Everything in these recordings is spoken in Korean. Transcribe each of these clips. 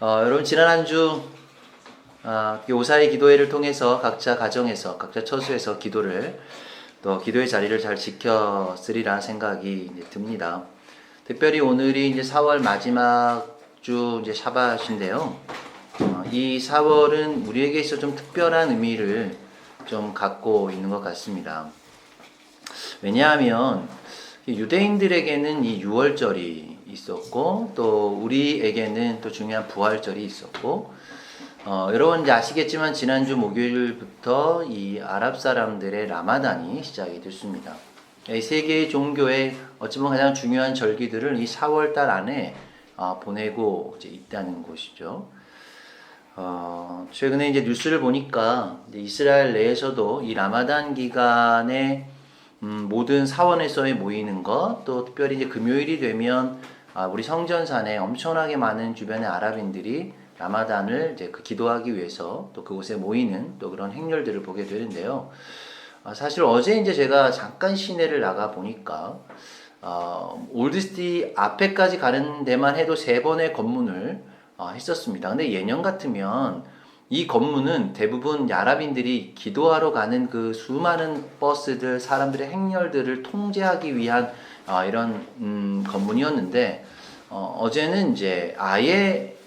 여러분 지난 한 주 오사의 기도회를 통해서 각자 가정에서 각자 처소에서 기도를 또 기도의 자리를 잘 지켰으리라 생각이 이제 듭니다. 특별히 오늘이 이제 4월 마지막 주 이제 샤밧인데요. 이 4월은 우리에게 있어 좀 특별한 의미를 좀 갖고 있는 것 같습니다. 왜냐하면 유대인들에게는 이 6월절이 있었고 또 우리에게는 또 중요한 부활절이 있었고 여러분 이제 아시겠지만 지난주 목요일부터 이 아랍 사람들의 라마단이 시작이 됐습니다. 이 세 개의 종교의 어찌 보면 가장 중요한 절기들을 이 4월달 안에 보내고 이제 있다는 것이죠. 최근에 이제 뉴스를 보니까 이제 이스라엘 내에서도 이 라마단 기간에 모든 사원에서의 모이는 것, 또 특별히 이제 금요일이 되면 우리 성전산에 엄청나게 많은 주변의 아랍인들이 라마단을 이제 기도하기 위해서 또 그곳에 모이는 또 그런 행렬들을 보게 되는데요. 사실 어제 이제 제가 잠깐 시내를 나가 보니까 올드시티 앞에까지 가는 데만 해도 3번의 검문을 했었습니다. 근데 예년 같으면 이 검문은 대부분 아랍인들이 기도하러 가는 그 수많은 버스들, 사람들의 행렬들을 통제하기 위한 이런 검문이었는데 어제는 이제 아예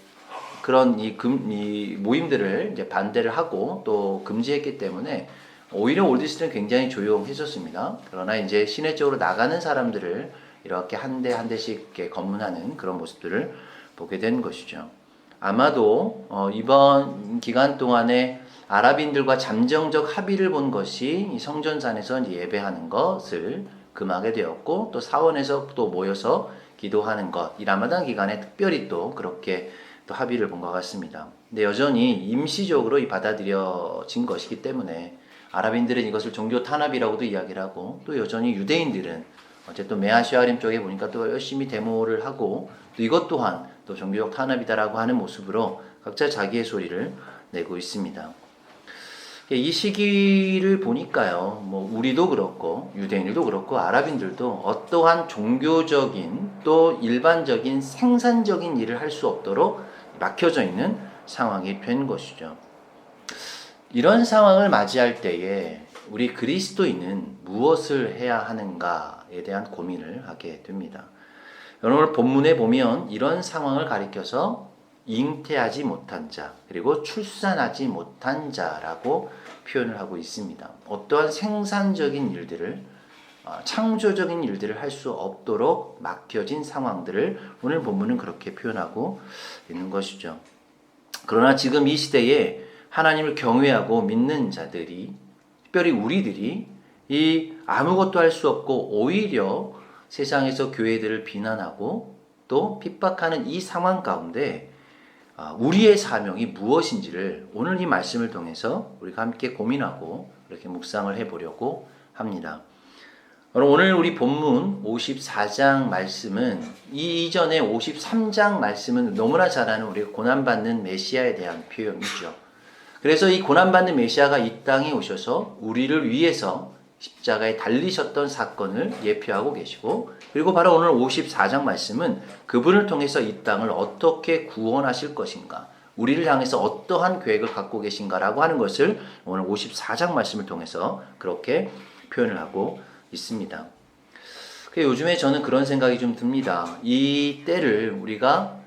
그런 이 모임들을 이제 반대를 하고 또 금지했기 때문에 오히려 올드시티는 굉장히 조용해졌습니다. 그러나 이제 시내 쪽으로 나가는 사람들을 이렇게 한 대 한 대씩 이렇게 검문하는 그런 모습들을 보게 된 것이죠. 아마도 이번 기간 동안에 아랍인들과 잠정적 합의를 본 것이 이 성전산에서 이제 예배하는 것을 금하게 되었고 또 사원에서 또 모여서 기도하는 것, 이 라마단 기간에 특별히 또 그렇게 또 합의를 본 것 같습니다. 근데 여전히 임시적으로 이 받아들여진 것이기 때문에 아랍인들은 이것을 종교 탄압이라고도 이야기를 하고 또 여전히 유대인들은 어쨌든 메아시아림 쪽에 보니까 또 열심히 데모를 하고 또 이것 또한 또 종교적 탄압이다라고 하는 모습으로 각자 자기의 소리를 내고 있습니다. 이 시기를 보니까요, 뭐 우리도 그렇고 유대인들도 그렇고 아랍인들도 어떠한 종교적인 또 일반적인 생산적인 일을 할 수 없도록 막혀져 있는 상황이 된 것이죠. 이런 상황을 맞이할 때에 우리 그리스도인은 무엇을 해야 하는가에 대한 고민을 하게 됩니다. 오늘 본문에 보면 이런 상황을 가리켜서 잉태하지 못한 자, 그리고 출산하지 못한 자라고 표현을 하고 있습니다. 어떠한 생산적인 일들을, 창조적인 일들을 할 수 없도록 막혀진 상황들을 오늘 본문은 그렇게 표현하고 있는 것이죠. 그러나 지금 이 시대에 하나님을 경외하고 믿는 자들이, 특별히 우리들이 이 아무것도 할 수 없고 오히려 세상에서 교회들을 비난하고 또 핍박하는 이 상황 가운데 우리의 사명이 무엇인지를 오늘 이 말씀을 통해서 우리가 함께 고민하고 이렇게 묵상을 해보려고 합니다. 오늘 우리 본문 54장 말씀은 이 이전에 53장 말씀은 너무나 잘 아는 우리가 고난받는 메시아에 대한 표현이죠. 그래서 이 고난받는 메시아가 이 땅에 오셔서 우리를 위해서 십자가에 달리셨던 사건을 예표하고 계시고, 그리고 바로 오늘 54장 말씀은 그분을 통해서 이 땅을 어떻게 구원하실 것인가, 우리를 향해서 어떠한 계획을 갖고 계신가라고 하는 것을 오늘 54장 말씀을 통해서 그렇게 표현을 하고 있습니다. 요즘에 저는 그런 생각이 좀 듭니다. 이 때를 우리가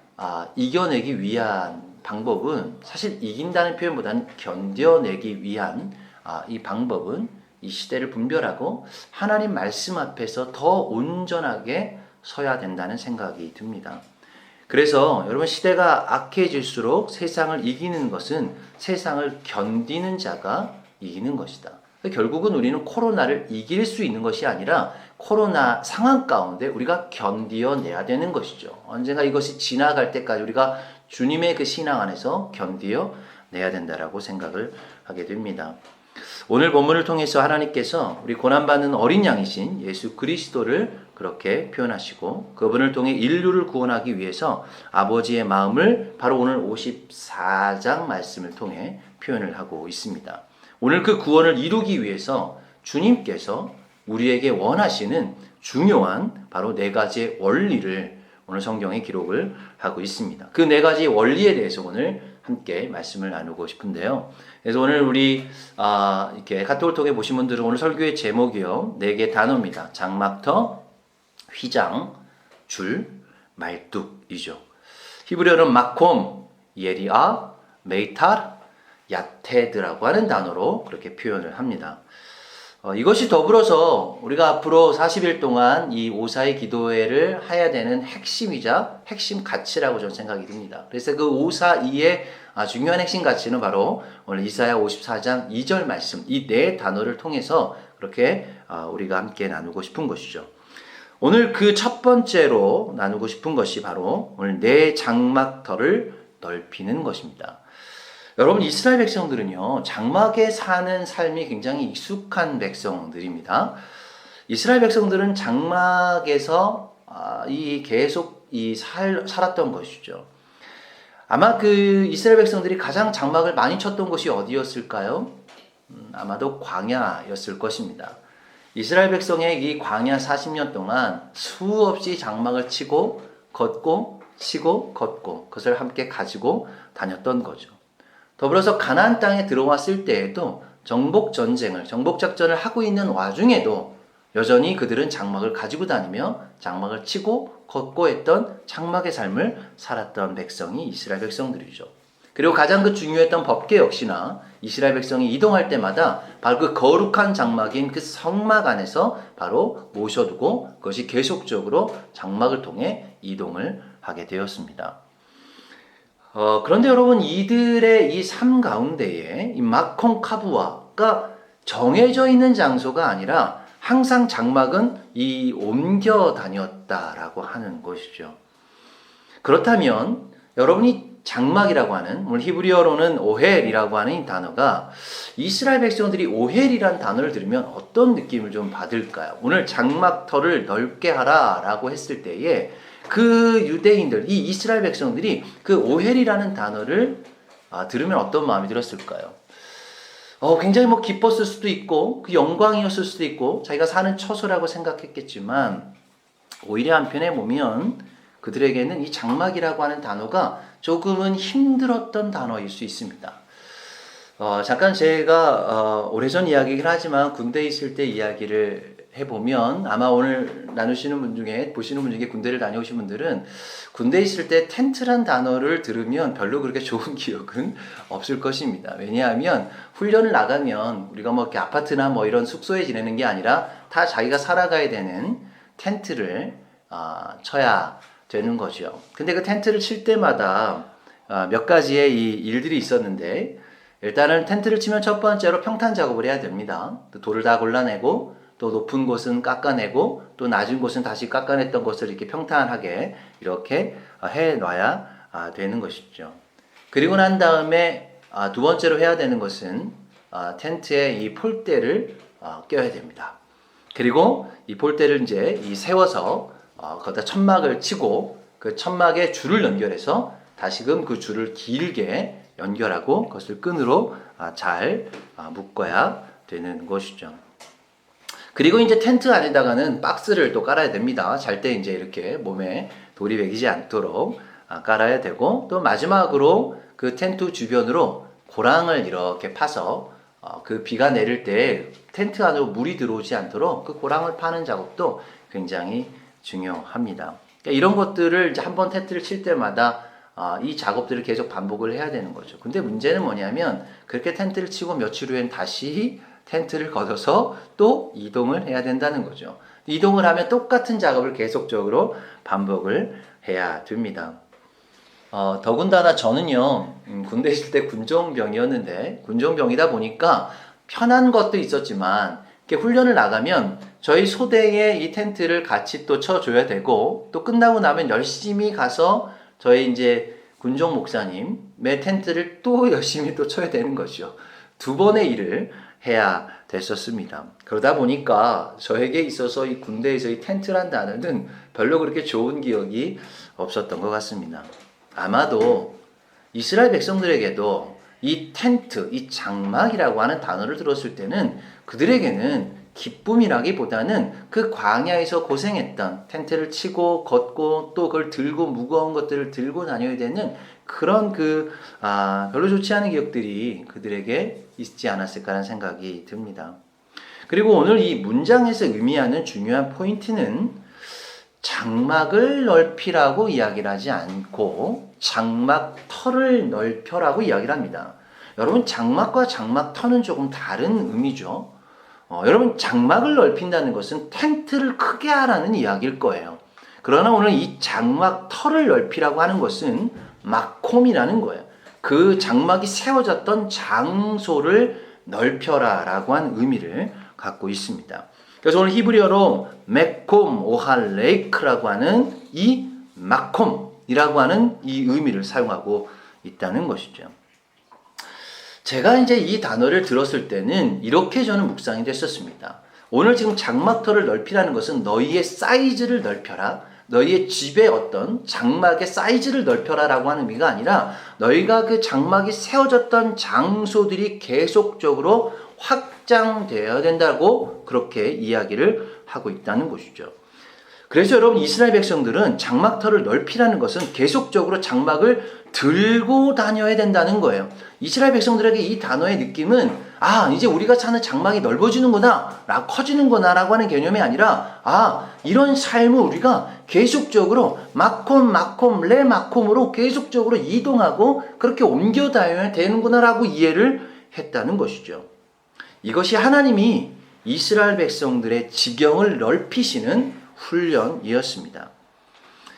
이겨내기 위한 방법은, 사실 이긴다는 표현보다는 견뎌내기 위한 이 방법은 이 시대를 분별하고 하나님 말씀 앞에서 더 온전하게 서야 된다는 생각이 듭니다. 그래서 여러분, 시대가 악해질수록 세상을 이기는 것은 세상을 견디는 자가 이기는 것이다. 결국은 우리는 코로나를 이길 수 있는 것이 아니라 코로나 상황 가운데 우리가 견디어내야 되는 것이죠. 언젠가 이것이 지나갈 때까지 우리가 주님의 그 신앙 안에서 견디어내야 된다라고 생각을 하게 됩니다. 오늘 본문을 통해서 하나님께서 우리 고난받는 어린 양이신 예수 그리스도를 그렇게 표현하시고 그분을 통해 인류를 구원하기 위해서 아버지의 마음을 바로 오늘 54장 말씀을 통해 표현을 하고 있습니다. 오늘 그 구원을 이루기 위해서 주님께서 우리에게 원하시는 중요한 바로 4가지의 원리를 오늘 성경에 기록을 하고 있습니다. 그 네 가지 원리에 대해서 오늘 함께 말씀을 나누고 싶은데요. 그래서 오늘 우리 이렇게 카톡을 통해 보신 분들은 오늘 설교의 제목이요, 네 개 단어입니다. 장막터, 휘장, 줄, 말뚝이죠. 히브리어는 마콤, 예리아, 메이탈, 야테드라고 하는 단어로 그렇게 표현을 합니다. 이것이 더불어서 우리가 앞으로 40일 동안 이 오사의 기도회를 해야 되는 핵심이자 핵심 가치라고 저는 생각이 듭니다. 그래서 그 오사이의 중요한 핵심 가치는 바로 오늘 이사야 54장 2절 말씀, 이 네 단어를 통해서 그렇게 우리가 함께 나누고 싶은 것이죠. 오늘 그 첫 번째로 나누고 싶은 것이 바로 오늘 내 장막터를 넓히는 것입니다. 여러분, 이스라엘 백성들은요, 장막에 사는 삶이 굉장히 익숙한 백성들입니다. 이스라엘 백성들은 장막에서 계속 살았던 것이죠. 아마 그 이스라엘 백성들이 가장 장막을 많이 쳤던 곳이 어디였을까요? 아마도 광야였을 것입니다. 이스라엘 백성의 이 광야 40년 동안 수없이 장막을 치고 걷고 치고 걷고 그것을 함께 가지고 다녔던 거죠. 더불어서 가나안 땅에 들어왔을 때에도 정복 작전을 하고 있는 와중에도 여전히 그들은 장막을 가지고 다니며 장막을 치고 걷고 했던 장막의 삶을 살았던 백성이 이스라엘 백성들이죠. 그리고 가장 그 중요했던 법궤 역시나 이스라엘 백성이 이동할 때마다 바로 그 거룩한 장막인 그 성막 안에서 바로 모셔두고 그것이 계속적으로 장막을 통해 이동을 하게 되었습니다. 그런데 여러분, 이들의 이 삶 가운데에 이 마콩카부아가 정해져 있는 장소가 아니라 항상 장막은 옮겨 다녔다라고 하는 것이죠. 그렇다면 여러분이 장막이라고 하는, 오늘 히브리어로는 오헬이라고 하는 이 단어가 이스라엘 백성들이 오헬이라는 단어를 들으면 어떤 느낌을 좀 받을까요? 오늘 장막터를 넓게 하라라고 했을 때에 그 유대인들, 이 이스라엘 백성들이 그 오헬이라는 단어를 들으면 어떤 마음이 들었을까요? 굉장히 기뻤을 수도 있고 그 영광이었을 수도 있고 자기가 사는 처소라고 생각했겠지만, 오히려 한편에 보면 그들에게는 이 장막이라고 하는 단어가 조금은 힘들었던 단어일 수 있습니다. 잠깐 제가 오래전 이야기긴 하지만 군대에 있을 때 이야기를 해보면, 아마 오늘 보시는 분 중에 군대를 다녀오신 분들은 군대에 있을 때 텐트란 단어를 들으면 별로 그렇게 좋은 기억은 없을 것입니다. 왜냐하면 훈련을 나가면 우리가 이렇게 아파트나 이런 숙소에 지내는 게 아니라 다 자기가 살아가야 되는 텐트를 쳐야 되는 거죠. 근데 그 텐트를 칠 때마다 몇 가지의 이 일들이 있었는데, 일단은 텐트를 치면 첫 번째로 평탄 작업을 해야 됩니다. 돌을 다 골라내고 또 높은 곳은 깎아내고 또 낮은 곳은 다시 깎아냈던 것을 이렇게 평탄하게 이렇게 해놔야 되는 것이죠. 그리고 난 다음에 두 번째로 해야 되는 것은 텐트에 이 폴대를 껴야 됩니다. 그리고 이 폴대를 이제 세워서 거기다 천막을 치고 그 천막에 줄을 연결해서 다시금 그 줄을 길게 연결하고 그것을 끈으로 잘 묶어야 되는 것이죠. 그리고 이제 텐트 안에다가는 박스를 또 깔아야 됩니다. 잘 때 이제 이렇게 몸에 돌이 배기지 않도록 깔아야 되고, 또 마지막으로 그 텐트 주변으로 고랑을 이렇게 파서 그 비가 내릴 때 텐트 안으로 물이 들어오지 않도록 그 고랑을 파는 작업도 굉장히 중요합니다. 그러니까 이런 것들을 이제 한번 텐트를 칠 때마다 이 작업들을 계속 반복을 해야 되는 거죠. 근데 문제는 뭐냐면 그렇게 텐트를 치고 며칠 후엔 다시 텐트를 걷어서 또 이동을 해야 된다는 거죠. 이동을 하면 똑같은 작업을 계속적으로 반복을 해야 됩니다. 더군다나 저는요, 군대 있을 때 군종병이었는데, 군종병이다 보니까 편한 것도 있었지만 이렇게 훈련을 나가면 저희 소대에 이 텐트를 같이 또 쳐줘야 되고, 또 끝나고 나면 열심히 가서 저희 이제 군종 목사님의 텐트를 또 열심히 또 쳐야 되는 것이죠. 두 번의 일을 해야 됐었습니다. 그러다 보니까 저에게 있어서 이 군대에서 이 텐트란 단어는 별로 그렇게 좋은 기억이 없었던 것 같습니다. 아마도 이스라엘 백성들에게도 이 텐트, 이 장막이라고 하는 단어를 들었을 때는 그들에게는 기쁨이라기보다는 그 광야에서 고생했던 텐트를 치고 걷고 또 그걸 들고 무거운 것들을 들고 다녀야 되는 그런 별로 좋지 않은 기억들이 그들에게 있지 않았을까라는 생각이 듭니다. 그리고 오늘 이 문장에서 의미하는 중요한 포인트는 장막을 넓히라고 이야기를 하지 않고 장막 털을 넓혀라고 이야기를 합니다. 여러분, 장막과 장막 터는 조금 다른 의미죠. 여러분, 장막을 넓힌다는 것은 텐트를 크게 하라는 이야기일 거예요. 그러나 오늘 이 장막 털을 넓히라고 하는 것은 마콤이라는 거예요. 그 장막이 세워졌던 장소를 넓혀라 라고 하는 의미를 갖고 있습니다. 그래서 오늘 히브리어로 메콤 오할레이크라고 하는 이 마콤이라고 하는 이 의미를 사용하고 있다는 것이죠. 제가 이제 이 단어를 들었을 때는 이렇게 저는 묵상이 됐었습니다. 오늘 지금 장막터를 넓히라는 것은 너희의 사이즈를 넓혀라, 너희의 집의 어떤 장막의 사이즈를 넓혀라 라고 하는 의미가 아니라 너희가 그 장막이 세워졌던 장소들이 계속적으로 확장되어야 된다고 그렇게 이야기를 하고 있다는 것이죠. 그래서 여러분, 이스라엘 백성들은 장막터를 넓히라는 것은 계속적으로 장막을 들고 다녀야 된다는 거예요. 이스라엘 백성들에게 이 단어의 느낌은 이제 우리가 사는 장막이 넓어지는구나, 커지는구나 라고 하는 개념이 아니라 이런 삶을 우리가 계속적으로 마콤 레 마콤으로 계속적으로 이동하고 그렇게 옮겨 다녀야 되는구나 라고 이해를 했다는 것이죠. 이것이 하나님이 이스라엘 백성들의 지경을 넓히시는 훈련이었습니다.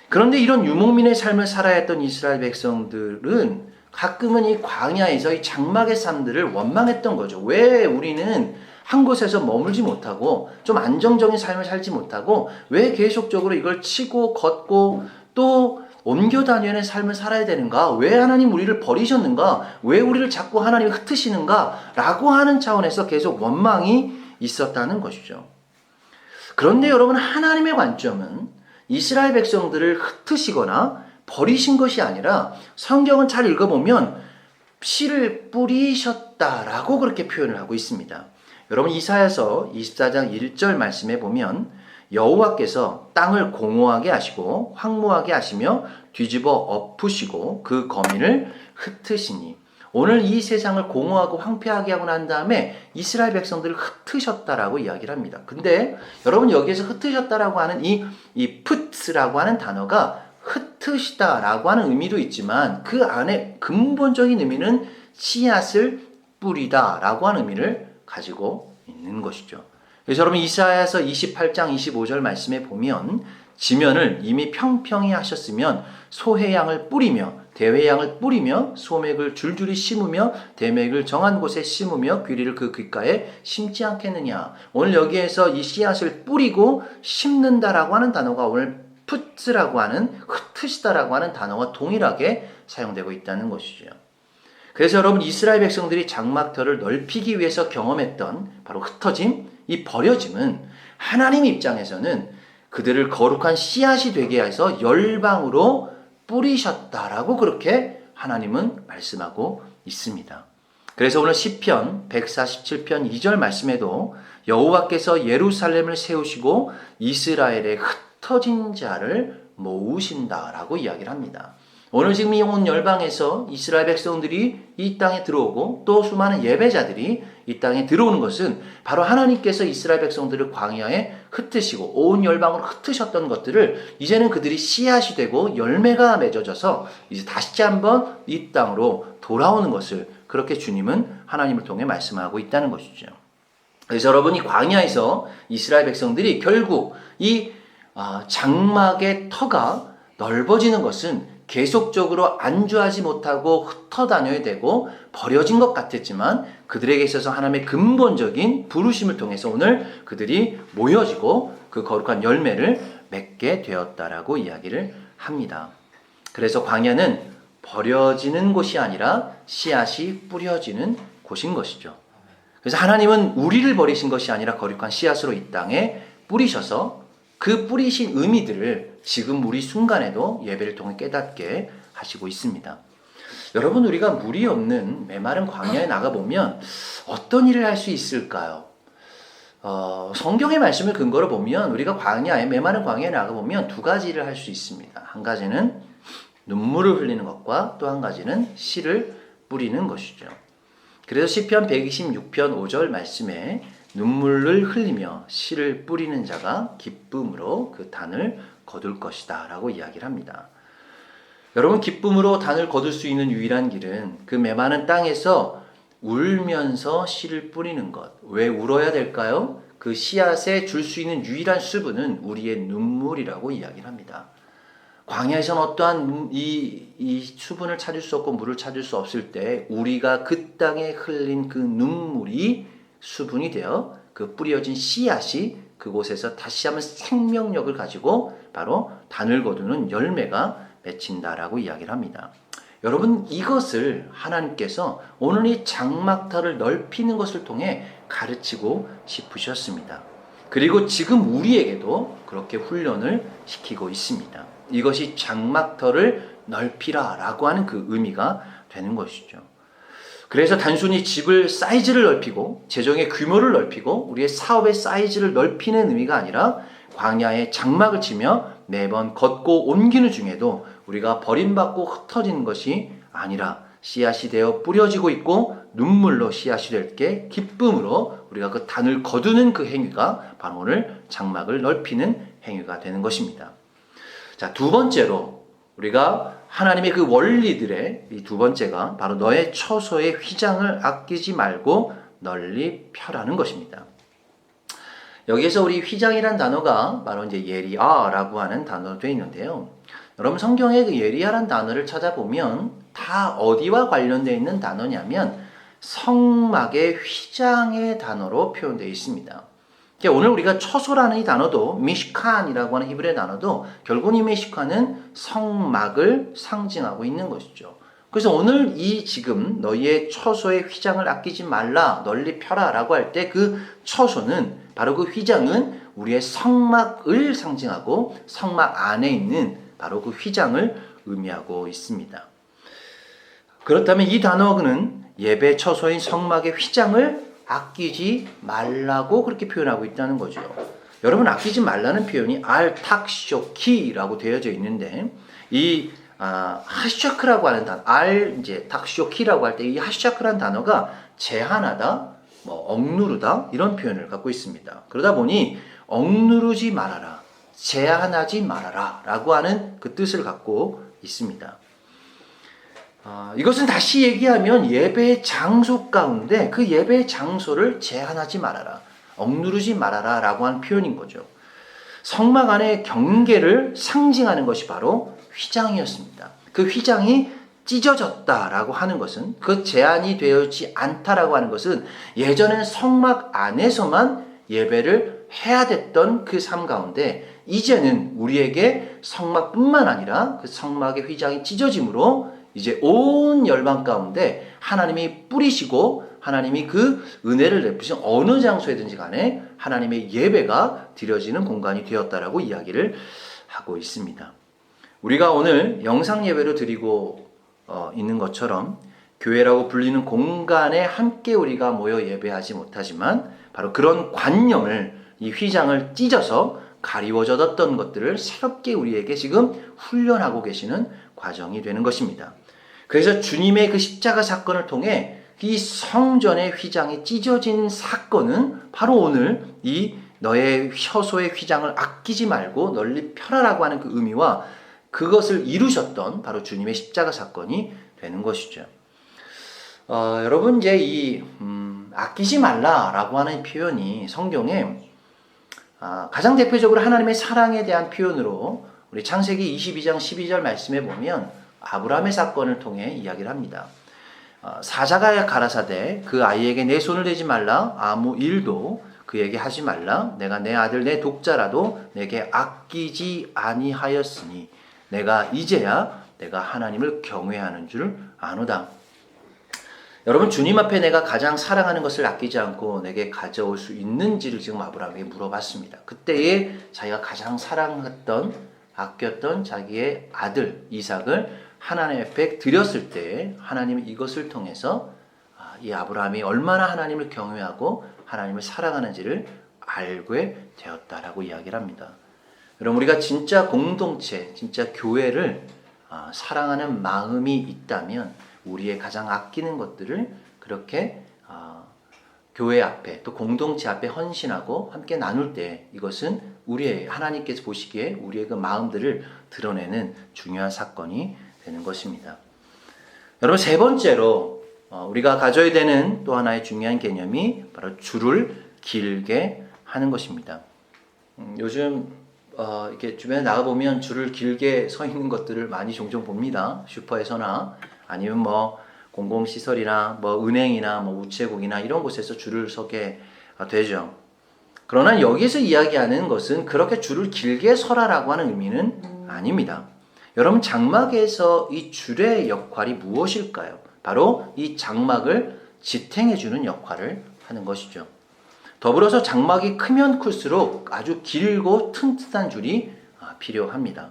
그런데 이런 유목민의 삶을 살아야 했던 이스라엘 백성들은 가끔은 이 광야에서 이 장막의 삶들을 원망했던 거죠. 왜 우리는 한 곳에서 머물지 못하고 좀 안정적인 삶을 살지 못하고 왜 계속적으로 이걸 치고 걷고 또 옮겨 다니는 삶을 살아야 되는가? 왜 하나님 우리를 버리셨는가? 왜 우리를 자꾸 하나님이 흩으시는가? 라고 하는 차원에서 계속 원망이 있었다는 것이죠. 그런데 여러분, 하나님의 관점은 이스라엘 백성들을 흩으시거나 버리신 것이 아니라 성경은 잘 읽어보면 씨를 뿌리셨다라고 그렇게 표현을 하고 있습니다. 여러분, 이사야서 24장 1절 말씀에 보면 여호와께서 땅을 공허하게 하시고 황무하게 하시며 뒤집어 엎으시고 그 거민을 흩으시니, 오늘 이 세상을 공허하고 황폐하게 하고 난 다음에 이스라엘 백성들을 흩으셨다라고 이야기를 합니다. 근데 여러분, 여기에서 흩으셨다라고 하는 이 푸트라고 하는 단어가 흩으시다라고 하는 의미도 있지만 그 안에 근본적인 의미는 씨앗을 뿌리다라고 하는 의미를 가지고 있는 것이죠. 그래서 여러분, 이사야서 28장 25절 말씀에 보면 지면을 이미 평평히 하셨으면 소해양을 뿌리며 대회양을 뿌리며 소맥을 줄줄이 심으며 대맥을 정한 곳에 심으며 귀리를 그 귓가에 심지 않겠느냐. 오늘 여기에서 이 씨앗을 뿌리고 심는다라고 하는 단어가 오늘 푸트라고 하는 흩으시다라고 하는 단어와 동일하게 사용되고 있다는 것이죠. 그래서 여러분, 이스라엘 백성들이 장막터를 넓히기 위해서 경험했던 바로 흩어짐, 이 버려짐은 하나님 입장에서는 그들을 거룩한 씨앗이 되게 해서 열방으로 뿌리셨다라고 그렇게 하나님은 말씀하고 있습니다. 그래서 오늘 시편 147편 2절 말씀에도 여호와께서 예루살렘을 세우시고 이스라엘의 흩어진 자를 모으신다라고 이야기를 합니다. 오늘 지금 이 온 열방에서 이스라엘 백성들이 이 땅에 들어오고 또 수많은 예배자들이 이 땅에 들어오는 것은 바로 하나님께서 이스라엘 백성들을 광야에 흩으시고 온 열방으로 흩으셨던 것들을 이제는 그들이 씨앗이 되고 열매가 맺어져서 이제 다시 한번 이 땅으로 돌아오는 것을 그렇게 주님은 하나님을 통해 말씀하고 있다는 것이죠. 그래서 여러분, 이 광야에서 이스라엘 백성들이 결국 이 장막의 터가 넓어지는 것은 계속적으로 안주하지 못하고 흩어 다녀야 되고 버려진 것 같았지만 그들에게 있어서 하나님의 근본적인 부르심을 통해서 오늘 그들이 모여지고 그 거룩한 열매를 맺게 되었다라고 이야기를 합니다. 그래서 광야는 버려지는 곳이 아니라 씨앗이 뿌려지는 곳인 것이죠. 그래서 하나님은 우리를 버리신 것이 아니라 거룩한 씨앗으로 이 땅에 뿌리셔서 그 뿌리신 의미들을 지금 우리 순간에도 예배를 통해 깨닫게 하시고 있습니다. 여러분, 우리가 물이 없는 메마른 광야에 나가보면 어떤 일을 할 수 있을까요? 성경의 말씀을 근거로 보면 우리가 광야에 메마른 광야에 나가 보면 두 가지를 할 수 있습니다. 한 가지는 눈물을 흘리는 것과 또 한 가지는 씨를 뿌리는 것이죠. 그래서 시편 126편 5절 말씀에 눈물을 흘리며 씨를 뿌리는 자가 기쁨으로 그 단을 거둘 것이다 라고 이야기를 합니다. 여러분, 기쁨으로 단을 거둘 수 있는 유일한 길은 그 메마른 땅에서 울면서 씨를 뿌리는 것. 왜 울어야 될까요? 그 씨앗에 줄 수 있는 유일한 수분은 우리의 눈물이라고 이야기를 합니다. 광야에서는 어떠한 이 수분을 찾을 수 없고 물을 찾을 수 없을 때 우리가 그 땅에 흘린 그 눈물이 수분이 되어 그 뿌려진 씨앗이 그곳에서 다시 한번 생명력을 가지고 바로 단을 거두는 열매가 맺힌다라고 이야기를 합니다. 여러분, 이것을 하나님께서 오늘 이 장막터를 넓히는 것을 통해 가르치고 싶으셨습니다. 그리고 지금 우리에게도 그렇게 훈련을 시키고 있습니다. 이것이 장막터를 넓히라 라고 하는 그 의미가 되는 것이죠. 그래서 단순히 집을 사이즈를 넓히고 재정의 규모를 넓히고 우리의 사업의 사이즈를 넓히는 의미가 아니라 광야에 장막을 치며 매번 걷고 옮기는 중에도 우리가 버림받고 흩어지는 것이 아니라 씨앗이 되어 뿌려지고 있고 눈물로 씨앗이 될 게 기쁨으로 우리가 그 단을 거두는 그 행위가 바로 오늘 장막을 넓히는 행위가 되는 것입니다. 자, 두 번째로 우리가 하나님의 그 원리들의 이 두 번째가 바로 너의 처소의 휘장을 아끼지 말고 널리 펴라는 것입니다. 여기에서 우리 휘장이란 단어가 바로 이제 예리아라고 하는 단어로 되어 있는데요. 여러분, 성경의 그 예리아란 단어를 찾아보면 다 어디와 관련되어 있는 단어냐면 성막의 휘장의 단어로 표현되어 있습니다. 오늘 우리가 처소라는 이 단어도 미시칸이라고 하는 히브리 단어도 결국 이 미시칸은 성막을 상징하고 있는 것이죠. 그래서 오늘 이 지금 너희의 처소의 휘장을 아끼지 말라 널리 펴라 라고 할 때 그 처소는 바로 그 휘장은 우리의 성막을 상징하고 성막 안에 있는 바로 그 휘장을 의미하고 있습니다. 그렇다면 이 단어는 예배 처소인 성막의 휘장을 아끼지 말라고 그렇게 표현하고 있다는 거죠. 여러분, 아끼지 말라는 표현이 알탁쇼키라고 되어져 있는데 이 하샤크라고 하는 단어, 이제 탁쇼키라고 할 때 이 하샤크라는 단어가 제한하다, 억누르다 이런 표현을 갖고 있습니다. 그러다 보니 억누르지 말아라, 제한하지 말아라 라고 하는 그 뜻을 갖고 있습니다. 이것은 다시 얘기하면 예배의 장소 가운데 그 예배의 장소를 제한하지 말아라, 억누르지 말아라 라고 하는 표현인 거죠. 성막 안의 경계를 상징하는 것이 바로 휘장이었습니다. 그 휘장이 찢어졌다라고 하는 것은, 그 제한이 되어있지 않다라고 하는 것은 예전엔 성막 안에서만 예배를 해야 됐던 그 삶 가운데 이제는 우리에게 성막뿐만 아니라 그 성막의 휘장이 찢어짐으로 이제 온 열방 가운데 하나님이 뿌리시고 하나님이 그 은혜를 베푸신 어느 장소에든지 간에 하나님의 예배가 드려지는 공간이 되었다라고 이야기를 하고 있습니다. 우리가 오늘 영상 예배로 드리고 있는 것처럼 교회라고 불리는 공간에 함께 우리가 모여 예배하지 못하지만 바로 그런 관념을, 이 휘장을 찢어서 가리워졌던 것들을 새롭게 우리에게 지금 훈련하고 계시는 과정이 되는 것입니다. 그래서 주님의 그 십자가 사건을 통해 이 성전의 휘장이 찢어진 사건은 바로 오늘 이 너의 처소의 휘장을 아끼지 말고 널리 펴라라고 하는 그 의미와 그것을 이루셨던 바로 주님의 십자가 사건이 되는 것이죠. 여러분, 이제 이 아끼지 말라라고 하는 표현이 성경에 가장 대표적으로 하나님의 사랑에 대한 표현으로 우리 창세기 22장 12절 말씀에 보면 아브라함의 사건을 통해 이야기를 합니다. 사자가 가라사대 그 아이에게 내 손을 대지 말라, 아무 일도 그에게 하지 말라, 내가 내 아들 내 독자라도 내게 아끼지 아니하였으니 내가 이제야 내가 하나님을 경외하는 줄 아노다. 여러분, 주님 앞에 내가 가장 사랑하는 것을 아끼지 않고 내게 가져올 수 있는지를 지금 아브라함에게 물어봤습니다. 그때에 자기가 가장 사랑했던, 아꼈던 자기의 아들 이삭을 하나님 앞에 드렸을 때 하나님은 이것을 통해서 이 아브라함이 얼마나 하나님을 경외하고 하나님을 사랑하는지를 알게 되었다라고 이야기를 합니다. 여러분, 우리가 진짜 공동체, 진짜 교회를 사랑하는 마음이 있다면 우리의 가장 아끼는 것들을 그렇게 교회 앞에 또 공동체 앞에 헌신하고 함께 나눌 때 이것은 우리의 하나님께서 보시기에 우리의 그 마음들을 드러내는 중요한 사건이 되는 것입니다. 여러분, 세 번째로 우리가 가져야 되는 또 하나의 중요한 개념이 바로 줄을 길게 하는 것입니다. 요즘 이렇게 주변에 나가보면 줄을 길게 서 있는 것들을 많이 종종 봅니다. 슈퍼에서나 아니면 뭐 공공시설이나 뭐 은행이나 뭐 우체국이나 이런 곳에서 줄을 서게 되죠. 그러나 여기서 이야기하는 것은 그렇게 줄을 길게 서라라고 하는 의미는 아닙니다. 여러분, 장막에서 이 줄의 역할이 무엇일까요? 바로 이 장막을 지탱해주는 역할을 하는 것이죠. 더불어서 장막이 크면 클수록 아주 길고 튼튼한 줄이 필요합니다.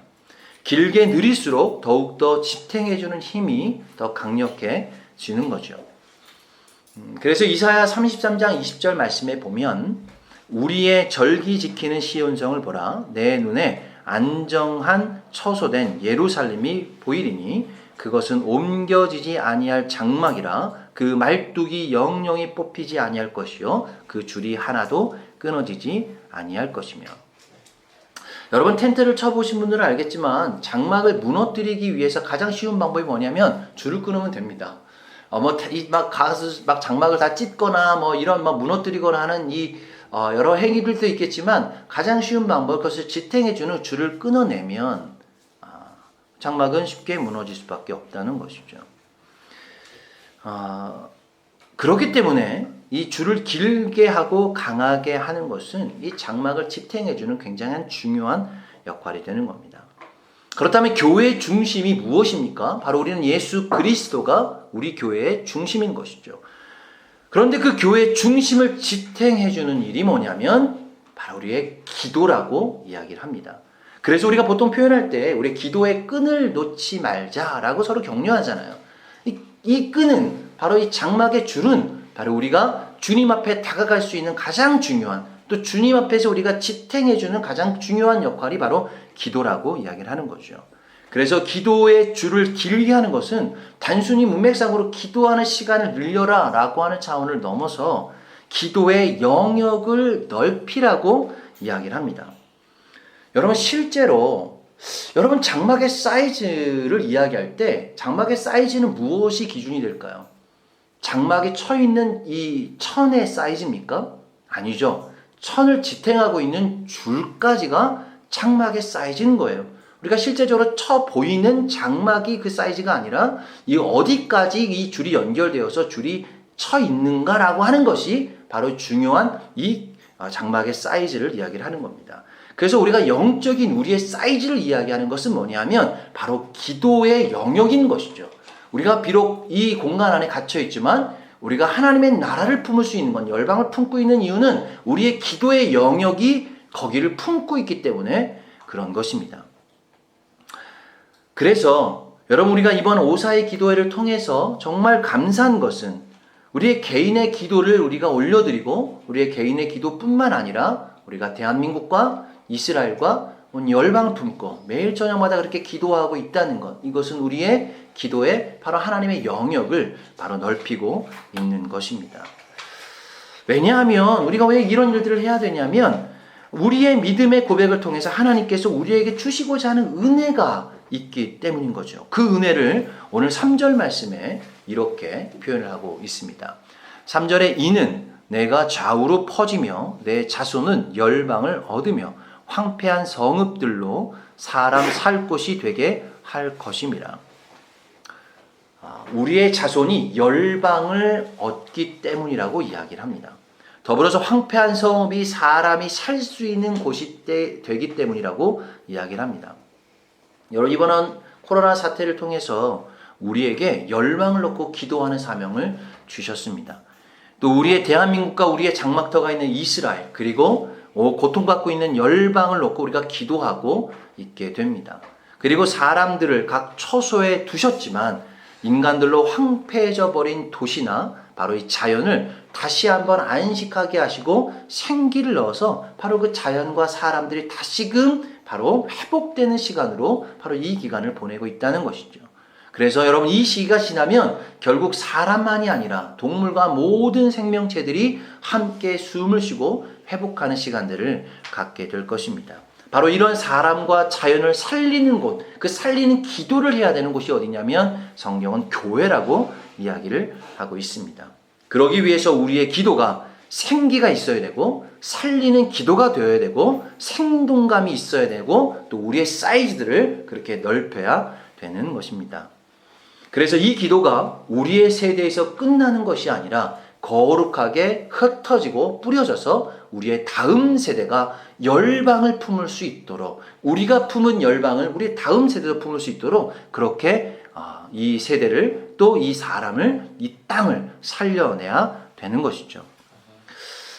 길게 느릴수록 더욱더 지탱해주는 힘이 더 강력해지는 거죠. 그래서 이사야 33장 20절 말씀에 보면 우리의 절기 지키는 시온성을 보라. 내 눈에 안정한 처소된 예루살렘이 보이리니 그것은 옮겨지지 아니할 장막이라. 그 말뚝이 영영이 뽑히지 아니할 것이요 그 줄이 하나도 끊어지지 아니할 것이며. 여러분, 텐트를 쳐보신 분들은 알겠지만 장막을 무너뜨리기 위해서 가장 쉬운 방법이 뭐냐면 줄을 끊으면 됩니다. 막 장막을 다 찢거나 뭐 이런 막 무너뜨리거나 하는 이 여러 행위들도 있겠지만 가장 쉬운 방법, 그것을 지탱해주는 줄을 끊어내면 장막은 쉽게 무너질 수밖에 없다는 것이죠. 그렇기 때문에 이 줄을 길게 하고 강하게 하는 것은 이 장막을 지탱해주는 굉장히 중요한 역할이 되는 겁니다. 그렇다면 교회의 중심이 무엇입니까? 바로 우리는 예수 그리스도가 우리 교회의 중심인 것이죠. 그런데 그 교회의 중심을 지탱해주는 일이 뭐냐면 바로 우리의 기도라고 이야기를 합니다. 그래서 우리가 보통 표현할 때 우리 기도의 끈을 놓지 말자라고 서로 격려하잖아요. 이 끈은 바로 이 장막의 줄은 바로 우리가 주님 앞에 다가갈 수 있는 가장 중요한, 또 주님 앞에서 우리가 지탱해주는 가장 중요한 역할이 바로 기도라고 이야기를 하는 거죠. 그래서 기도의 줄을 길게 하는 것은 단순히 문맥상으로 기도하는 시간을 늘려라 라고 하는 차원을 넘어서 기도의 영역을 넓히라고 이야기를 합니다. 여러분, 실제로 여러분 장막의 사이즈를 이야기할 때 장막의 사이즈는 무엇이 기준이 될까요? 장막에 쳐 있는 이 천의 사이즈입니까? 아니죠. 천을 지탱하고 있는 줄까지가 장막의 사이즈인 거예요. 우리가 실제적으로 쳐 보이는 장막이 그 사이즈가 아니라 이 어디까지 이 줄이 연결되어서 줄이 쳐 있는가라고 하는 것이 바로 중요한 이 장막의 사이즈를 이야기를 하는 겁니다. 그래서 우리가 영적인 우리의 사이즈를 이야기하는 것은 뭐냐면 바로 기도의 영역인 것이죠. 우리가 비록 이 공간 안에 갇혀 있지만 우리가 하나님의 나라를 품을 수 있는 건, 열방을 품고 있는 이유는 우리의 기도의 영역이 거기를 품고 있기 때문에 그런 것입니다. 그래서 여러분, 우리가 이번 오사의 기도회를 통해서 정말 감사한 것은 우리의 개인의 기도를 우리가 올려드리고 우리의 개인의 기도뿐만 아니라 우리가 대한민국과 이스라엘과 열방을 품고 매일 저녁마다 그렇게 기도하고 있다는 것, 이것은 우리의 기도에 바로 하나님의 영역을 바로 넓히고 있는 것입니다. 왜냐하면 우리가 왜 이런 일들을 해야 되냐면 우리의 믿음의 고백을 통해서 하나님께서 우리에게 주시고자 하는 은혜가 있기 때문인 거죠. 그 은혜를 오늘 3절 말씀에 이렇게 표현을 하고 있습니다. 3절에 이는 내가 좌우로 퍼지며 내 자손은 열방을 얻으며 황폐한 성읍들로 사람 살 곳이 되게 할 것임이라. 우리의 자손이 열방을 얻기 때문이라고 이야기를 합니다. 더불어서 황폐한 성읍이 사람이 살 수 있는 곳이 되기 때문이라고 이야기를 합니다. 여러분, 이번은 코로나 사태를 통해서 우리에게 열방을 놓고 기도하는 사명을 주셨습니다. 또 우리의 대한민국과 우리의 장막터가 있는 이스라엘, 그리고 고통받고 있는 열방을 놓고 우리가 기도하고 있게 됩니다. 그리고 사람들을 각 처소에 두셨지만 인간들로 황폐해져 버린 도시나 바로 이 자연을 다시 한번 안식하게 하시고 생기를 넣어서 바로 그 자연과 사람들이 다시금 바로 회복되는 시간으로 바로 이 기간을 보내고 있다는 것이죠. 그래서 여러분, 이 시기가 지나면 결국 사람만이 아니라 동물과 모든 생명체들이 함께 숨을 쉬고 회복하는 시간들을 갖게 될 것입니다. 바로 이런 사람과 자연을 살리는 곳, 그 살리는 기도를 해야 되는 곳이 어디냐면 성경은 교회라고 이야기를 하고 있습니다. 그러기 위해서 우리의 기도가 생기가 있어야 되고 살리는 기도가 되어야 되고 생동감이 있어야 되고 또 우리의 사이즈들을 그렇게 넓혀야 되는 것입니다. 그래서 이 기도가 우리의 세대에서 끝나는 것이 아니라 거룩하게 흩어지고 뿌려져서 우리의 다음 세대가 열방을 품을 수 있도록, 우리가 품은 열방을 우리 다음 세대도 품을 수 있도록 그렇게 이 세대를, 또 이 사람을, 이 땅을 살려내야 되는 것이죠.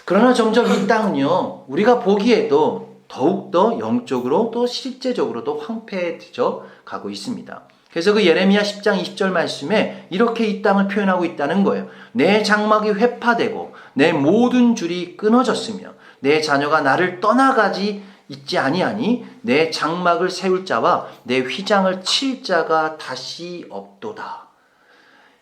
그러나 점점 이 땅은요, 우리가 보기에도 더욱더 영적으로 또 실제적으로도 황폐해져 가고 있습니다. 그래서 그 예레미야 10장 20절 말씀에 이렇게 이 땅을 표현하고 있다는 거예요. 내 장막이 회파되고 내 모든 줄이 끊어졌으며 내 자녀가 나를 떠나가지 있지 아니하니 내 장막을 세울 자와 내 휘장을 칠 자가 다시 없도다.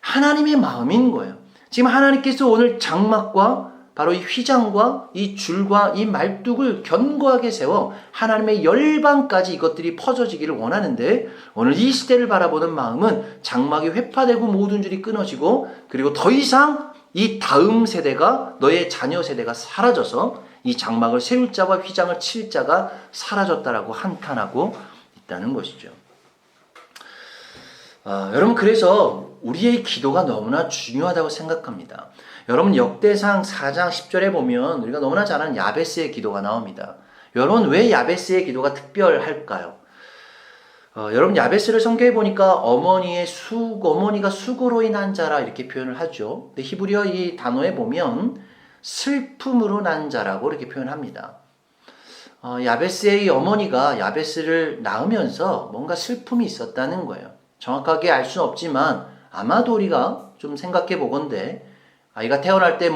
하나님의 마음인 거예요. 지금 하나님께서 오늘 장막과 바로 이 휘장과 이 줄과 이 말뚝을 견고하게 세워 하나님의 열방까지 이것들이 퍼져지기를 원하는데, 오늘 이 시대를 바라보는 마음은 장막이 회파되고 모든 줄이 끊어지고 그리고 더 이상 이 다음 세대가, 너의 자녀 세대가 사라져서 이 장막을 세울 자와 휘장을 칠 자가 사라졌다라고 한탄하고 있다는 것이죠. 여러분, 그래서 우리의 기도가 너무나 중요하다고 생각합니다. 여러분, 역대상 4장 10절에 보면 우리가 너무나 잘 아는 야베스의 기도가 나옵니다. 여러분, 왜 야베스의 기도가 특별할까요? 여러분, 야베스를 성경에 보니까 어머니가 수고로 인한 자라 이렇게 표현을 하죠. 근데 히브리어 이 단어에 보면 슬픔으로 난 자라고 이렇게 표현합니다. 야베스의 어머니가 야베스를 낳으면서 뭔가 슬픔이 있었다는 거예요. 정확하게 알 수는 없지만 아마도 우리가 좀 생각해 보건대 아이가 태어날 때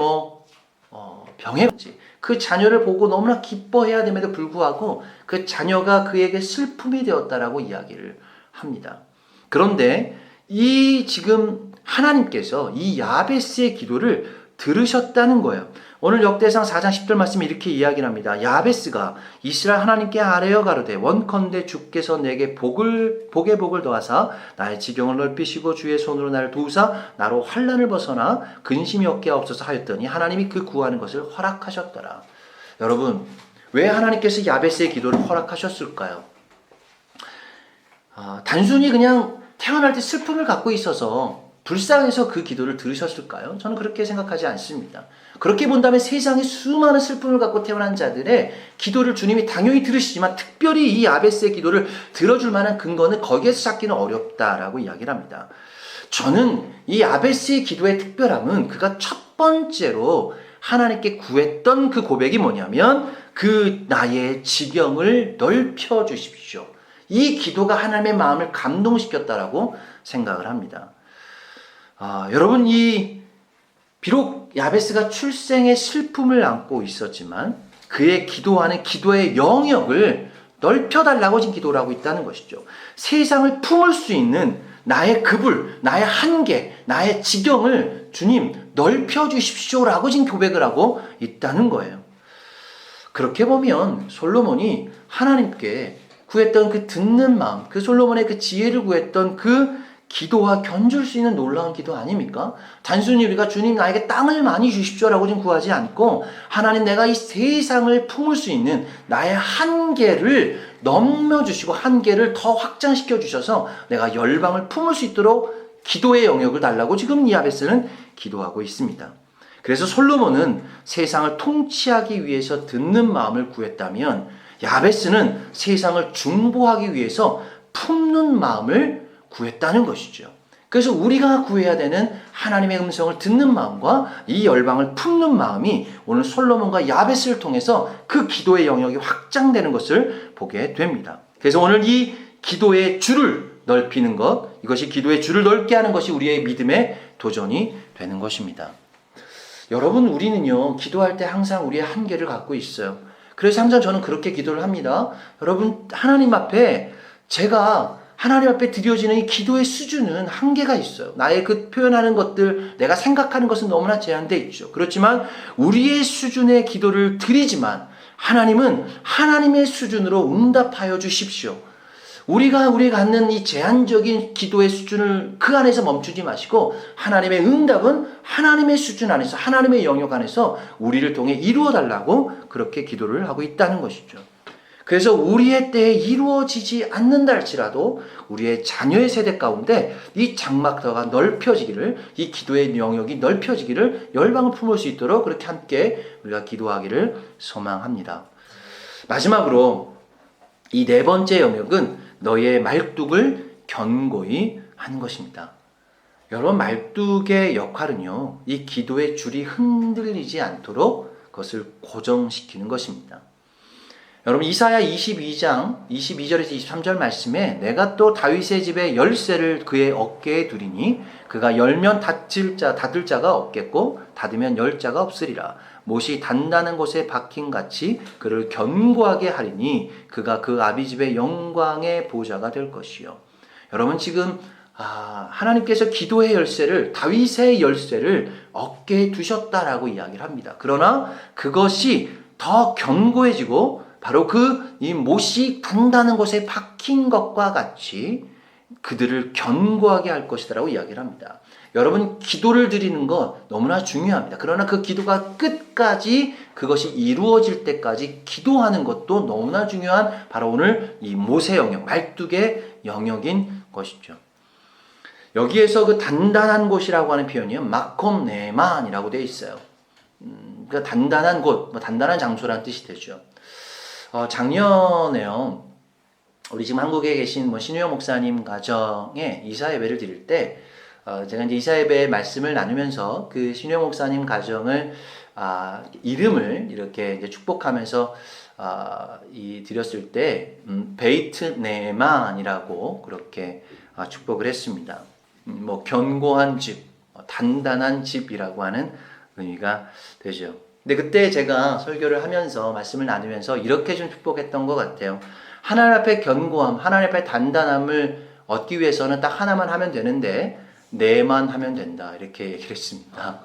병했지. 그 자녀를 보고 너무나 기뻐해야 됨에도 불구하고 그 자녀가 그에게 슬픔이 되었다라고 이야기를 합니다. 그런데 지금 하나님께서 이 야베스의 기도를 들으셨다는 거예요. 오늘 역대상 4장 10절 말씀이 이렇게 이야기를 합니다. 야베스가 이스라엘 하나님께 아뢰어 가로되 원컨대 주께서 내게 복의 복을 더하사 나의 지경을 넓히시고 주의 손으로 나를 도우사 나로 환난을 벗어나 근심이 없게 하옵소서 하였더니 하나님이 그 구하는 것을 허락하셨더라. 여러분, 왜 하나님께서 야베스의 기도를 허락하셨을까요? 단순히 그냥 태어날 때 슬픔을 갖고 있어서 불쌍해서 그 기도를 들으셨을까요? 저는 그렇게 생각하지 않습니다. 그렇게 본다면 세상에 수많은 슬픔을 갖고 태어난 자들의 기도를 주님이 당연히 들으시지만 특별히 이 야베스의 기도를 들어줄 만한 근거는 거기에서 찾기는 어렵다라고 이야기를 합니다. 저는 이 야베스의 기도의 특별함은 그가 첫 번째로 하나님께 구했던 그 고백이 뭐냐면 그 나의 지경을 넓혀 주십시오. 이 기도가 하나님의 마음을 감동시켰다라고 생각을 합니다. 여러분, 비록 야베스가 출생의 슬픔을 안고 있었지만 그의 기도하는 기도의 영역을 넓혀달라고 지금 기도를 하고 있다는 것이죠. 세상을 품을 수 있는 나의 그불, 나의 한계, 나의 지경을 주님 넓혀주십시오라고 지금 고백을 하고 있다는 거예요. 그렇게 보면 솔로몬이 하나님께 구했던 그 듣는 마음, 그 솔로몬의 그 지혜를 구했던 그 기도와 견줄 수 있는 놀라운 기도 아닙니까? 단순히 우리가 주님 나에게 땅을 많이 주십시오라고 좀 구하지 않고 하나님 내가 이 세상을 품을 수 있는 나의 한계를 넘겨주시고 한계를 더 확장시켜 주셔서 내가 열방을 품을 수 있도록 기도의 영역을 달라고 지금 야베스는 기도하고 있습니다. 그래서 솔로몬은 세상을 통치하기 위해서 듣는 마음을 구했다면 야베스는 세상을 중보하기 위해서 품는 마음을 구했다는 것이죠. 그래서 우리가 구해야 되는 하나님의 음성을 듣는 마음과 이 열방을 품는 마음이 오늘 솔로몬과 야베스를 통해서 그 기도의 영역이 확장되는 것을 보게 됩니다. 그래서 오늘 이 기도의 줄을 넓히는 것, 이것이 기도의 줄을 넓게 하는 것이 우리의 믿음의 도전이 되는 것입니다. 여러분, 우리는요, 기도할 때 항상 우리의 한계를 갖고 있어요. 그래서 항상 저는 그렇게 기도를 합니다. 여러분, 제가 하나님 앞에 드려지는 이 기도의 수준은 한계가 있어요. 나의 그 표현하는 것들, 내가 생각하는 것은 너무나 제한되어 있죠. 그렇지만 우리의 수준의 기도를 드리지만 하나님은 하나님의 수준으로 응답하여 주십시오. 우리가 갖는 이 제한적인 기도의 수준을 그 안에서 멈추지 마시고 하나님의 응답은 하나님의 수준 안에서, 하나님의 영역 안에서 우리를 통해 이루어 달라고 그렇게 기도를 하고 있다는 것이죠. 그래서 우리의 때에 이루어지지 않는다 할지라도 우리의 자녀의 세대 가운데 이 장막터가 넓혀지기를, 이 기도의 영역이 넓혀지기를, 열방을 품을 수 있도록 그렇게 함께 우리가 기도하기를 소망합니다. 마지막으로 이 네 번째 영역은 너의 말뚝을 견고히 하는 것입니다. 여러분, 말뚝의 역할은요, 이 기도의 줄이 흔들리지 않도록 그것을 고정시키는 것입니다. 여러분, 이사야 22장 22절에서 23절 말씀에 내가 또 다윗의 집에 열쇠를 그의 어깨에 두리니 그가 열면 닫을 자가 없겠고 닫으면 열 자가 없으리라. 못이 단단한 곳에 박힌 같이 그를 견고하게 하리니 그가 그 아비 집의 영광의 보좌가 될 것이요. 여러분, 지금 하나님께서 기도의 열쇠를, 다윗의 열쇠를 어깨에 두셨다라고 이야기를 합니다. 그러나 그것이 더 견고해지고 바로 이 못이 단단한 곳에 박힌 것과 같이 그들을 견고하게 할 것이다라고 이야기를 합니다. 여러분, 기도를 드리는 거 너무나 중요합니다. 그러나 그 기도가 끝까지 그것이 이루어질 때까지 기도하는 것도 너무나 중요한 바로 오늘 이 못의 영역, 말뚝의 영역인 것이죠. 여기에서 그 단단한 곳이라고 하는 표현이 마콤 네만이라고 되어 있어요. 그러니까 단단한 곳, 단단한 장소라는 뜻이 되죠. 작년에요, 우리 지금 한국에 계신 신우영 목사님 가정에 이사 예배를 드릴 때, 제가 이제 이사 예배 말씀을 나누면서 그 신우영 목사님 가정을, 이름을 이렇게 이제 축복하면서, 드렸을 때, 베이트 네만이라고 그렇게 축복을 했습니다. 견고한 집, 단단한 집이라고 하는 의미가 되죠. 근데 그때 제가 설교를 하면서 말씀을 나누면서 이렇게 좀 축복했던 것 같아요. 하나님 앞에 견고함, 하나님 앞에 단단함을 얻기 위해서는 딱 하나만 하면 되는데 네만 하면 된다, 이렇게 얘기를 했습니다.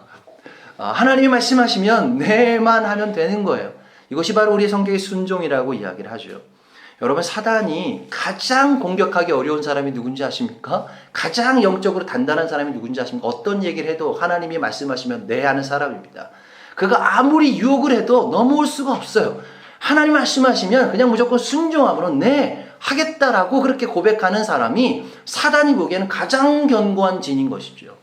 하나님이 말씀하시면 네만 하면 되는 거예요. 이것이 바로 우리의 성격의 순종이라고 이야기를 하죠. 여러분, 사단이 가장 공격하기 어려운 사람이 누군지 아십니까? 가장 영적으로 단단한 사람이 누군지 아십니까? 어떤 얘기를 해도 하나님이 말씀하시면 네 하는 사람입니다. 그가 아무리 유혹을 해도 넘어올 수가 없어요. 하나님 말씀하시면 그냥 무조건 순종함으로 네, 하겠다라고 그렇게 고백하는 사람이 사단이 보기에는 가장 견고한 진인 것이죠.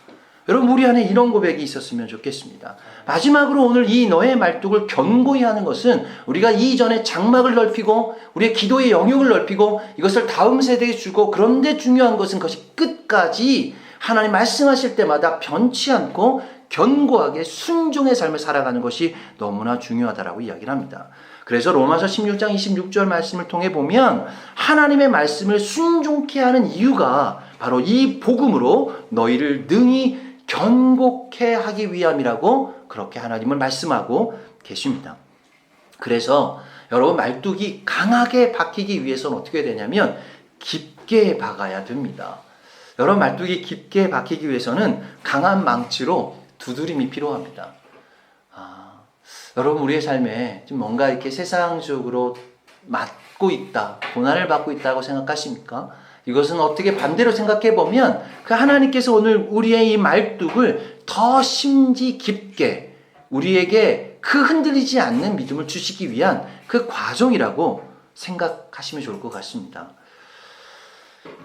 여러분, 우리 안에 이런 고백이 있었으면 좋겠습니다. 마지막으로 오늘 이 너의 말뚝을 견고히 하는 것은 우리가 이전에 장막을 넓히고 우리의 기도의 영역을 넓히고 이것을 다음 세대에 주고, 그런데 중요한 것은 그것이 끝까지 하나님 말씀하실 때마다 변치 않고 견고하게 순종의 삶을 살아가는 것이 너무나 중요하다라고 이야기를 합니다. 그래서 로마서 16장 26절 말씀을 통해 보면 하나님의 말씀을 순종케 하는 이유가 바로 이 복음으로 너희를 능히 견고케 하기 위함이라고 그렇게 하나님을 말씀하고 계십니다. 그래서 여러분, 말뚝이 강하게 박히기 위해서는 어떻게 되냐면 깊게 박아야 됩니다. 여러분, 말뚝이 깊게 박히기 위해서는 강한 망치로 두드림이 필요합니다. 여러분, 우리의 삶에 좀 뭔가 이렇게 세상적으로 맞고 있다, 고난을 받고 있다고 생각하십니까? 이것은 어떻게 반대로 생각해 보면 그 하나님께서 오늘 우리의 이 말뚝을 더 심지 깊게 우리에게 그 흔들리지 않는 믿음을 주시기 위한 그 과정이라고 생각하시면 좋을 것 같습니다.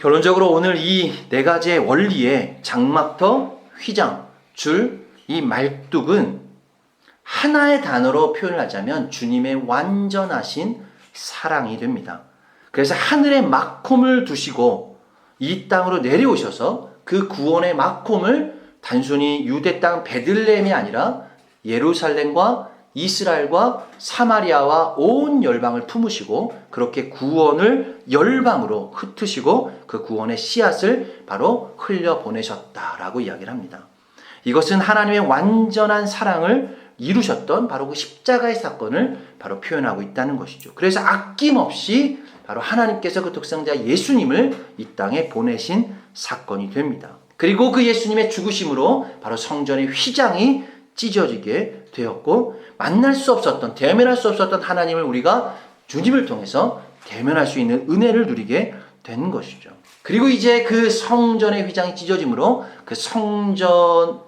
결론적으로 오늘 이 네 가지의 원리에 장막터, 휘장, 줄, 이 말뚝은 하나의 단어로 표현을 하자면 주님의 완전하신 사랑이 됩니다. 그래서 하늘에 막홈을 두시고 이 땅으로 내려오셔서 그 구원의 막홈을 단순히 유대 땅 베들레헴이 아니라 예루살렘과 이스라엘과 사마리아와 온 열방을 품으시고 그렇게 구원을 열방으로 흩으시고 그 구원의 씨앗을 바로 흘려보내셨다라고 이야기를 합니다. 이것은 하나님의 완전한 사랑을 이루셨던 바로 그 십자가의 사건을 바로 표현하고 있다는 것이죠. 그래서 아낌없이 바로 하나님께서 그 독생자 예수님을 이 땅에 보내신 사건이 됩니다. 그리고 그 예수님의 죽으심으로 바로 성전의 휘장이 찢어지게 되었고, 만날 수 없었던, 대면할 수 없었던 하나님을 우리가 주님을 통해서 대면할 수 있는 은혜를 누리게 된 것이죠. 그리고 이제 그 성전의 휘장이 찢어짐으로 그 성전뿐만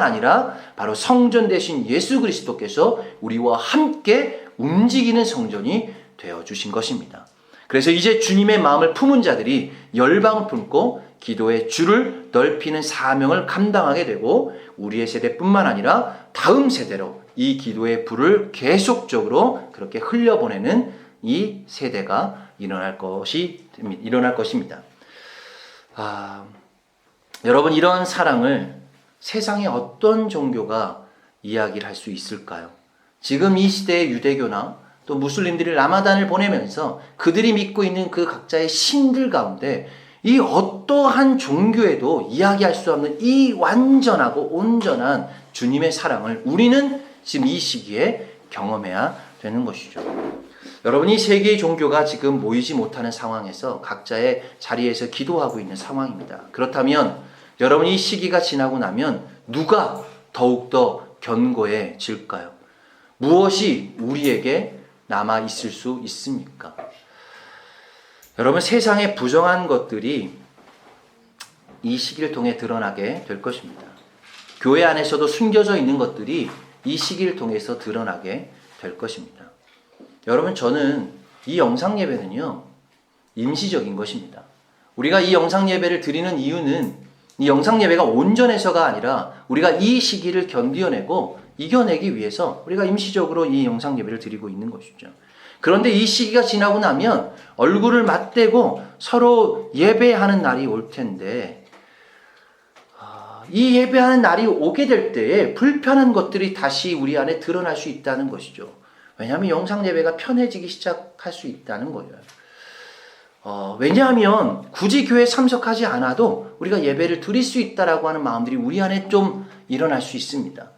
아니라 바로 성전 대신 예수 그리스도께서 우리와 함께 움직이는 성전이 되어주신 것입니다. 그래서 이제 주님의 마음을 품은 자들이 열방을 품고 기도의 줄을 넓히는 사명을 감당하게 되고, 우리의 세대뿐만 아니라 다음 세대로 이 기도의 불을 계속적으로 그렇게 흘려보내는 이 세대가 일어날 것입니다. 여러분, 이런 사랑을 세상의 어떤 종교가 이야기를 할 수 있을까요? 지금 이 시대의 유대교나 또 무슬림들이 라마단을 보내면서 그들이 믿고 있는 그 각자의 신들 가운데 이 어떠한 종교에도 이야기할 수 없는 이 완전하고 온전한 주님의 사랑을 우리는 지금 이 시기에 경험해야 되는 것이죠. 여러분, 이 세계의 종교가 지금 모이지 못하는 상황에서 각자의 자리에서 기도하고 있는 상황입니다. 그렇다면 여러분, 이 시기가 지나고 나면 누가 더욱더 견고해질까요? 무엇이 우리에게 남아 있을 수 있습니까? 여러분, 세상의 부정한 것들이 이 시기를 통해 드러나게 될 것입니다. 교회 안에서도 숨겨져 있는 것들이 이 시기를 통해서 드러나게 될 것입니다. 여러분, 저는 이 영상 예배는요, 임시적인 것입니다. 우리가 이 영상 예배를 드리는 이유는 이 영상 예배가 온전해서가 아니라 우리가 이 시기를 견디어내고 이겨내기 위해서 우리가 임시적으로 이 영상 예배를 드리고 있는 것이죠. 그런데 이 시기가 지나고 나면 얼굴을 맞대고 서로 예배하는 날이 올 텐데, 이 예배하는 날이 오게 될 때에 불편한 것들이 다시 우리 안에 드러날 수 있다는 것이죠. 왜냐하면 영상 예배가 편해지기 시작할 수 있다는 거예요. 왜냐하면 굳이 교회에 참석하지 않아도 우리가 예배를 드릴 수 있다라고 하는 마음들이 우리 안에 좀 일어날 수 있습니다.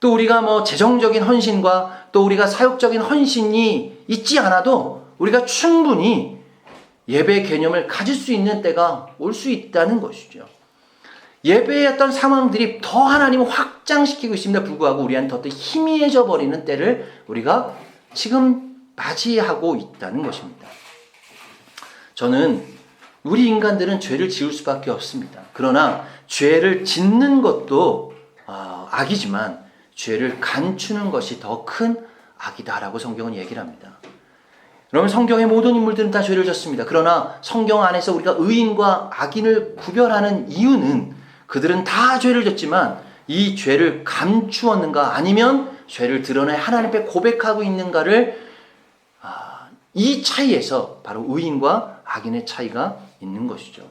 또 우리가 재정적인 헌신과 또 우리가 사역적인 헌신이 있지 않아도 우리가 충분히 예배 개념을 가질 수 있는 때가 올 수 있다는 것이죠. 예배의 어떤 상황들이 더 하나님을 확장시키고 있음에도 불구하고 우리 안에 더 희미해져 버리는 때를 우리가 지금 맞이하고 있다는 것입니다. 저는 우리 인간들은 죄를 지을 수밖에 없습니다. 그러나 죄를 짓는 것도 악이지만 죄를 감추는 것이 더 큰 악이다라고 성경은 얘기를 합니다. 여러분, 성경의 모든 인물들은 다 죄를 졌습니다. 그러나 성경 안에서 우리가 의인과 악인을 구별하는 이유는 그들은 다 죄를 졌지만 이 죄를 감추었는가 아니면 죄를 드러내 하나님 앞에 고백하고 있는가를 이 차이에서 바로 의인과 악인의 차이가 있는 것이죠.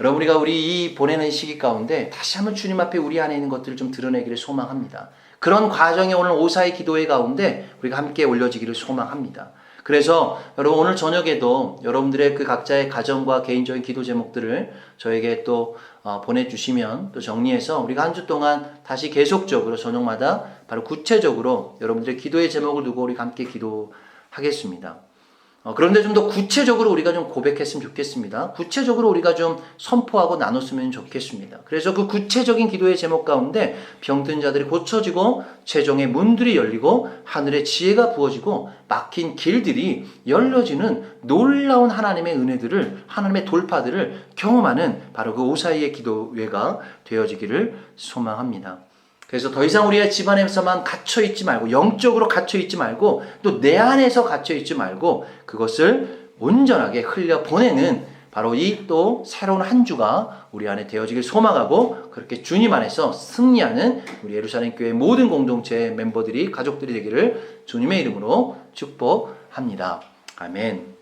여러분, 우리 이 보내는 시기 가운데 다시 한번 주님 앞에 우리 안에 있는 것들을 좀 드러내기를 소망합니다. 그런 과정이 오늘 오사의 기도회 가운데 우리가 함께 올려지기를 소망합니다. 그래서 여러분, 오늘 저녁에도 여러분들의 그 각자의 가정과 개인적인 기도 제목들을 저에게 또 보내주시면 또 정리해서 우리가 한 주 동안 다시 계속적으로 저녁마다 바로 구체적으로 여러분들의 기도의 제목을 두고 우리가 함께 기도하겠습니다. 그런데 좀 더 구체적으로 우리가 좀 고백했으면 좋겠습니다. 구체적으로 우리가 좀 선포하고 나눴으면 좋겠습니다. 그래서 그 구체적인 기도의 제목 가운데 병든 자들이 고쳐지고 최종의 문들이 열리고 하늘의 지혜가 부어지고 막힌 길들이 열려지는 놀라운 하나님의 은혜들을, 하나님의 돌파들을 경험하는 바로 그 오사이의 기도회가 되어지기를 소망합니다. 그래서 더 이상 우리의 집안에서만 갇혀있지 말고, 영적으로 갇혀있지 말고, 또 내 안에서 갇혀있지 말고 그것을 온전하게 흘려보내는 바로 이 또 새로운 한 주가 우리 안에 되어지길 소망하고, 그렇게 주님 안에서 승리하는 우리 예루살렘 교회 모든 공동체 멤버들이, 가족들이 되기를 주님의 이름으로 축복합니다. 아멘.